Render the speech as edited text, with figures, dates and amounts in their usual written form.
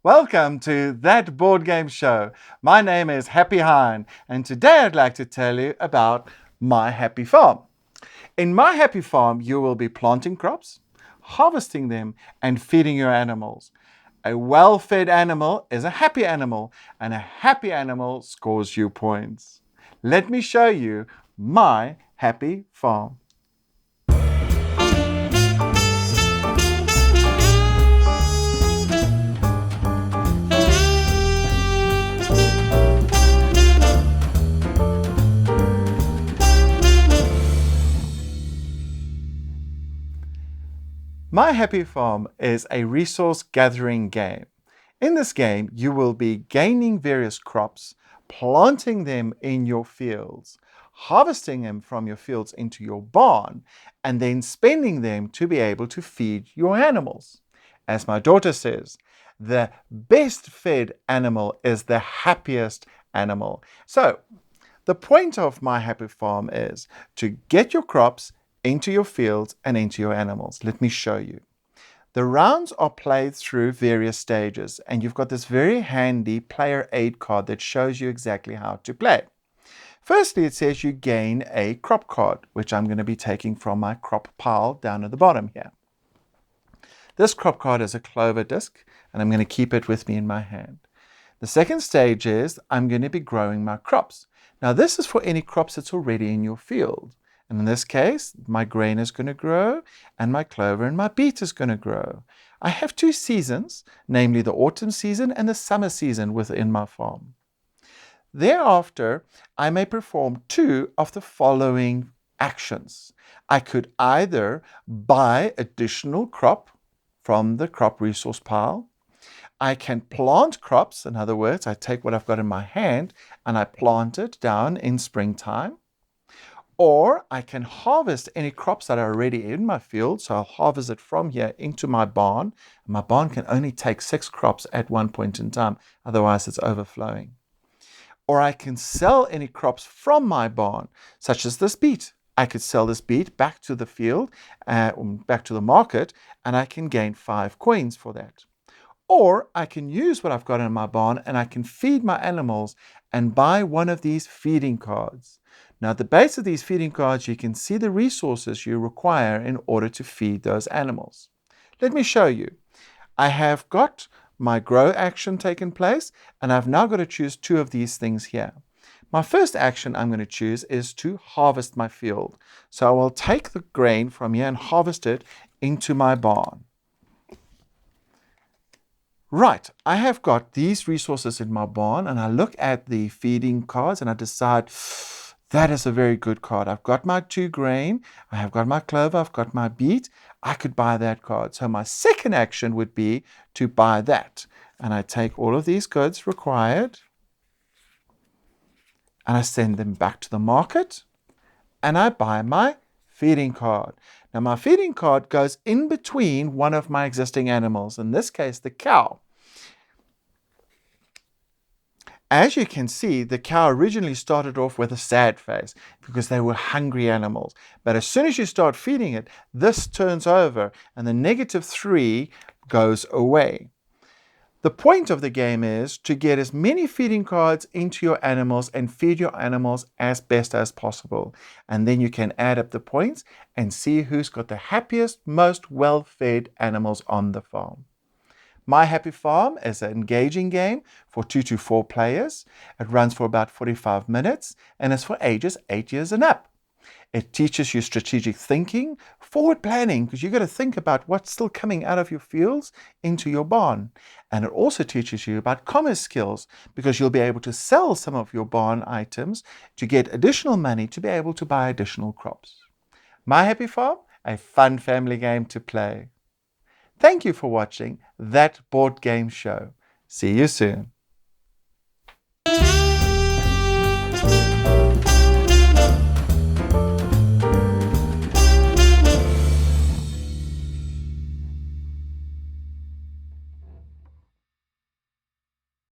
Welcome to That Board Game Show. My name is Happy Hine, and today I'd like to tell you about My Happy Farm. In My Happy Farm, you will be planting crops, harvesting them, and feeding your animals. A well-fed animal is a happy animal, and a happy animal scores you points. Let me show you My Happy Farm. My Happy Farm is a resource gathering game. In this game, you will be gaining various crops, planting them in your fields, harvesting them from your fields into your barn, and then spending them to be able to feed your animals. As my daughter says, the best fed animal is the happiest animal. So, the point of My Happy Farm is to get your crops into your fields and into your animals. Let me show you. The rounds are played through various stages, and you've got this very handy player aid card that shows you exactly how to play. Firstly, it says you gain a crop card, which I'm going to be taking from my crop pile down at the bottom here. This crop card is a clover disc, and I'm going to keep it with me in my hand. The second stage is I'm going to be growing my crops. Now, this is for any crops that's already in your field. And in this case, my grain is going to grow, and my clover and my beet is going to grow. I have two seasons, namely the autumn season and the summer season within my farm. Thereafter, I may perform two of the following actions. I could either buy additional crop from the crop resource pile. I can plant crops. In other words, I take what I've got in my hand and I plant it down in springtime. Or I can harvest any crops that are already in my field. So I'll harvest it from here into my barn. My barn can only take 6 crops at one point in time. Otherwise, it's overflowing. Or I can sell any crops from my barn, such as this beet. I could sell this beet back to the field, back to the market, and I can gain 5 coins for that. Or I can use what I've got in my barn and I can feed my animals and buy one of these feeding cards. Now, at the base of these feeding cards, you can see the resources you require in order to feed those animals. Let me show you. I have got my grow action taken place, and I've now got to choose 2 of these things here. My first action I'm going to choose is to harvest my field. So I will take the grain from here and harvest it into my barn. Right, I have got these resources in my barn, and I look at the feeding cards and I decide, that is a very good card. I've got my 2 grain, I have got my clover, I've got my beet. I could buy that card. So my second action would be to buy that. And I take all of these goods required and I send them back to the market and I buy my feeding card. Now my feeding card goes in between one of my existing animals, in this case the cow. As you can see, the cow originally started off with a sad face because they were hungry animals. But as soon as you start feeding it, this turns over and the -3 goes away. The point of the game is to get as many feeding cards into your animals and feed your animals as best as possible. And then you can add up the points and see who's got the happiest, most well-fed animals on the farm. My Happy Farm is an engaging game for 2 to 4 players. It runs for about 45 minutes and is for ages 8 years and up. It teaches you strategic thinking, forward planning, because you've got to think about what's still coming out of your fields into your barn. And it also teaches you about commerce skills, because you'll be able to sell some of your barn items to get additional money to be able to buy additional crops. My Happy Farm, a fun family game to play. Thank you for watching That Board Game Show. See you soon.